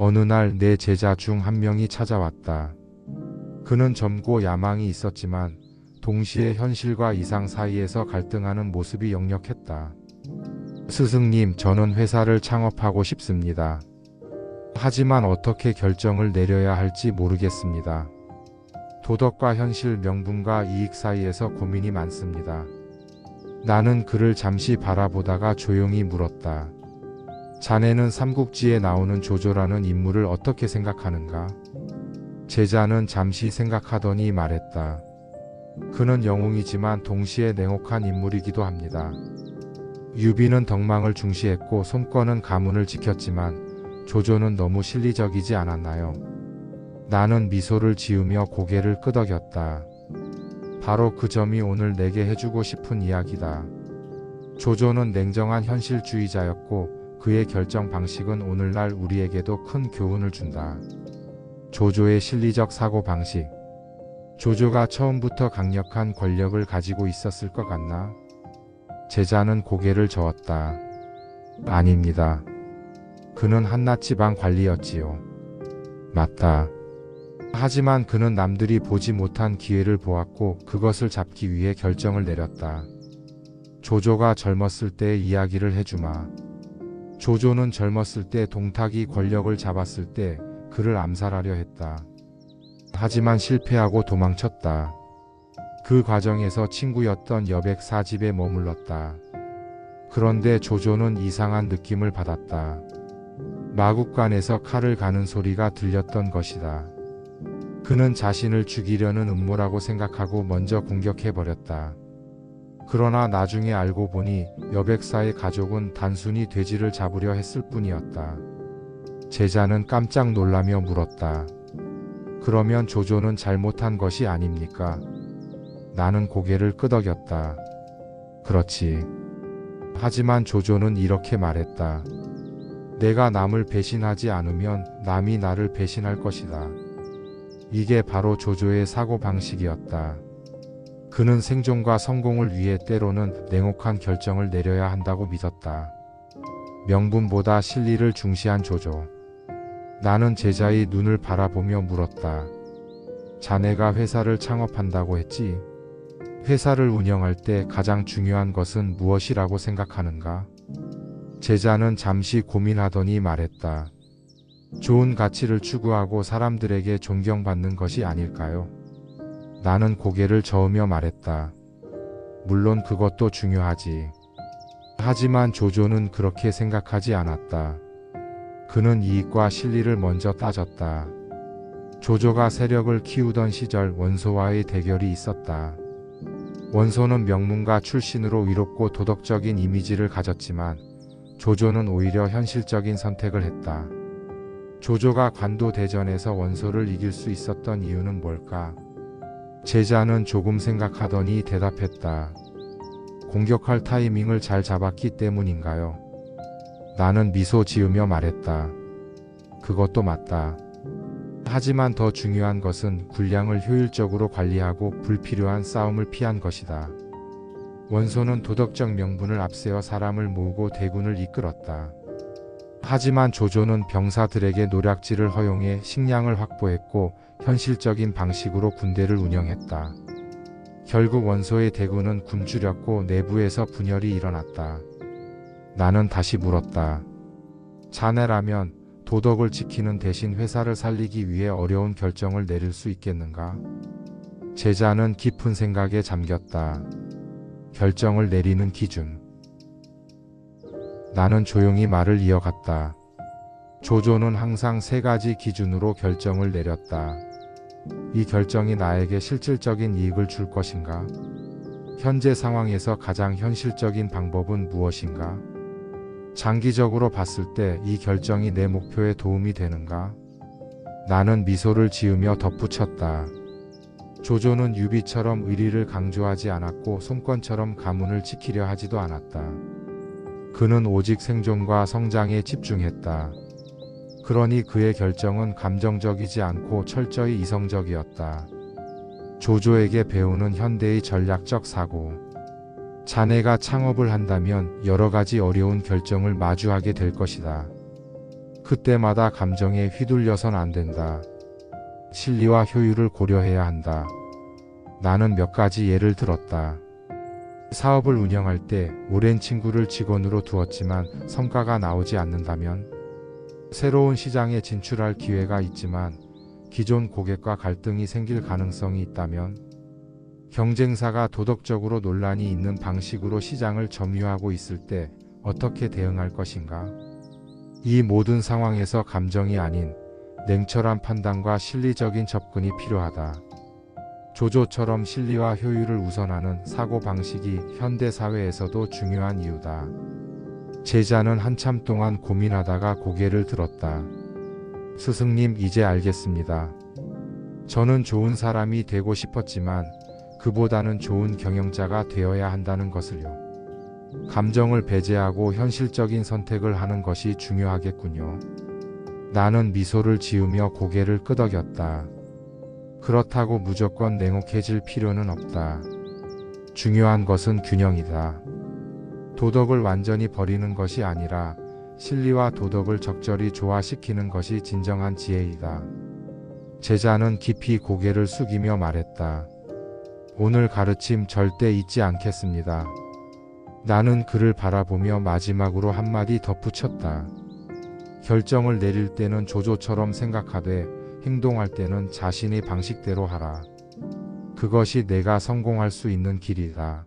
어느 날 내 제자 중 한 명이 찾아왔다. 그는 젊고 야망이 있었지만 동시에 현실과 이상 사이에서 갈등하는 모습이 역력했다. 스승님, 저는 회사를 창업하고 싶습니다. 하지만 어떻게 결정을 내려야 할지 모르겠습니다. 도덕과 현실, 명분과 이익 사이에서 고민이 많습니다. 나는 그를 잠시 바라보다가 조용히 물었다. 자네는 삼국지에 나오는 조조라는 인물을 어떻게 생각하는가? 제자는 잠시 생각하더니 말했다. 그는 영웅이지만 동시에 냉혹한 인물이기도 합니다. 유비는 덕망을 중시했고 손권은 가문을 지켰지만 조조는 너무 실리적이지 않았나요? 나는 미소를 지으며 고개를 끄덕였다. 바로 그 점이 오늘 내게 해주고 싶은 이야기다. 조조는 냉정한 현실주의자였고 그의 결정 방식은 오늘날 우리에게도 큰 교훈을 준다. 조조의 실리적 사고방식. 조조가 처음부터 강력한 권력을 가지고 있었을 것 같나? 제자는 고개를 저었다. 아닙니다. 그는 한낱 지방 관리였지요. 맞다. 하지만 그는 남들이 보지 못한 기회를 보았고 그것을 잡기 위해 결정을 내렸다. 조조가 젊었을 때의 이야기를 해주마. 조조는 젊었을 때 동탁이 권력을 잡았을 때 그를 암살하려 했다. 하지만 실패하고 도망쳤다. 그 과정에서 친구였던 여백사 집에 머물렀다. 그런데 조조는 이상한 느낌을 받았다. 마국간에서 칼을 가는 소리가 들렸던 것이다. 그는 자신을 죽이려는 음모라고 생각하고 먼저 공격해버렸다. 그러나 나중에 알고 보니 여백사의 가족은 단순히 돼지를 잡으려 했을 뿐이었다. 제자는 깜짝 놀라며 물었다. 그러면 조조는 잘못한 것이 아닙니까? 나는 고개를 끄덕였다. 그렇지. 하지만 조조는 이렇게 말했다. 내가 남을 배신하지 않으면 남이 나를 배신할 것이다. 이게 바로 조조의 사고방식이었다. 그는 생존과 성공을 위해 때로는 냉혹한 결정을 내려야 한다고 믿었다. 명분보다 실리를 중시한 조조. 나는 제자의 눈을 바라보며 물었다. 자네가 회사를 창업한다고 했지? 회사를 운영할 때 가장 중요한 것은 무엇이라고 생각하는가? 제자는 잠시 고민하더니 말했다. 좋은 가치를 추구하고 사람들에게 존경받는 것이 아닐까요? 나는 고개를 저으며 말했다. 물론 그것도 중요하지. 하지만 조조는 그렇게 생각하지 않았다. 그는 이익과 실리를 먼저 따졌다. 조조가 세력을 키우던 시절 원소와의 대결이 있었다. 원소는 명문가 출신으로 위롭고 도덕적인 이미지를 가졌지만 조조는 오히려 현실적인 선택을 했다. 조조가 관도대전에서 원소를 이길 수 있었던 이유는 뭘까? 제자는 조금 생각하더니 대답했다. 공격할 타이밍을 잘 잡았기 때문인가요? 나는 미소 지으며 말했다. 그것도 맞다. 하지만 더 중요한 것은 군량을 효율적으로 관리하고 불필요한 싸움을 피한 것이다. 원소는 도덕적 명분을 앞세워 사람을 모으고 대군을 이끌었다. 하지만 조조는 병사들에게 노략질을 허용해 식량을 확보했고 현실적인 방식으로 군대를 운영했다. 결국 원소의 대군은 굶주렸고 내부에서 분열이 일어났다. 나는 다시 물었다. 자네라면 도덕을 지키는 대신 회사를 살리기 위해 어려운 결정을 내릴 수 있겠는가? 제자는 깊은 생각에 잠겼다. 결정을 내리는 기준. 나는 조용히 말을 이어갔다. 조조는 항상 세 가지 기준으로 결정을 내렸다. 이 결정이 나에게 실질적인 이익을 줄 것인가? 현재 상황에서 가장 현실적인 방법은 무엇인가? 장기적으로 봤을 때 이 결정이 내 목표에 도움이 되는가? 나는 미소를 지으며 덧붙였다. 조조는 유비처럼 의리를 강조하지 않았고 손권처럼 가문을 지키려 하지도 않았다. 그는 오직 생존과 성장에 집중했다. 그러니 그의 결정은 감정적이지 않고 철저히 이성적이었다. 조조에게 배우는 현대의 전략적 사고. 자네가 창업을 한다면 여러 가지 어려운 결정을 마주하게 될 것이다. 그때마다 감정에 휘둘려선 안 된다. 실리와 효율을 고려해야 한다. 나는 몇 가지 예를 들었다. 사업을 운영할 때 오랜 친구를 직원으로 두었지만 성과가 나오지 않는다면, 새로운 시장에 진출할 기회가 있지만 기존 고객과 갈등이 생길 가능성이 있다면, 경쟁사가 도덕적으로 논란이 있는 방식으로 시장을 점유하고 있을 때 어떻게 대응할 것인가? 이 모든 상황에서 감정이 아닌 냉철한 판단과 실리적인 접근이 필요하다. 조조처럼 실리와 효율을 우선하는 사고방식이 현대 사회에서도 중요한 이유다. 제자는 한참 동안 고민하다가 고개를 들었다. 스승님, 이제 알겠습니다. 저는 좋은 사람이 되고 싶었지만 그보다는 좋은 경영자가 되어야 한다는 것을요. 감정을 배제하고 현실적인 선택을 하는 것이 중요하겠군요. 나는 미소를 지으며 고개를 끄덕였다. 그렇다고 무조건 냉혹해질 필요는 없다. 중요한 것은 균형이다. 도덕을 완전히 버리는 것이 아니라 실리와 도덕을 적절히 조화시키는 것이 진정한 지혜이다. 제자는 깊이 고개를 숙이며 말했다. 오늘 가르침 절대 잊지 않겠습니다. 나는 그를 바라보며 마지막으로 한마디 덧붙였다. 결정을 내릴 때는 조조처럼 생각하되 행동할 때는 자신의 방식대로 하라. 그것이 내가 성공할 수 있는 길이다.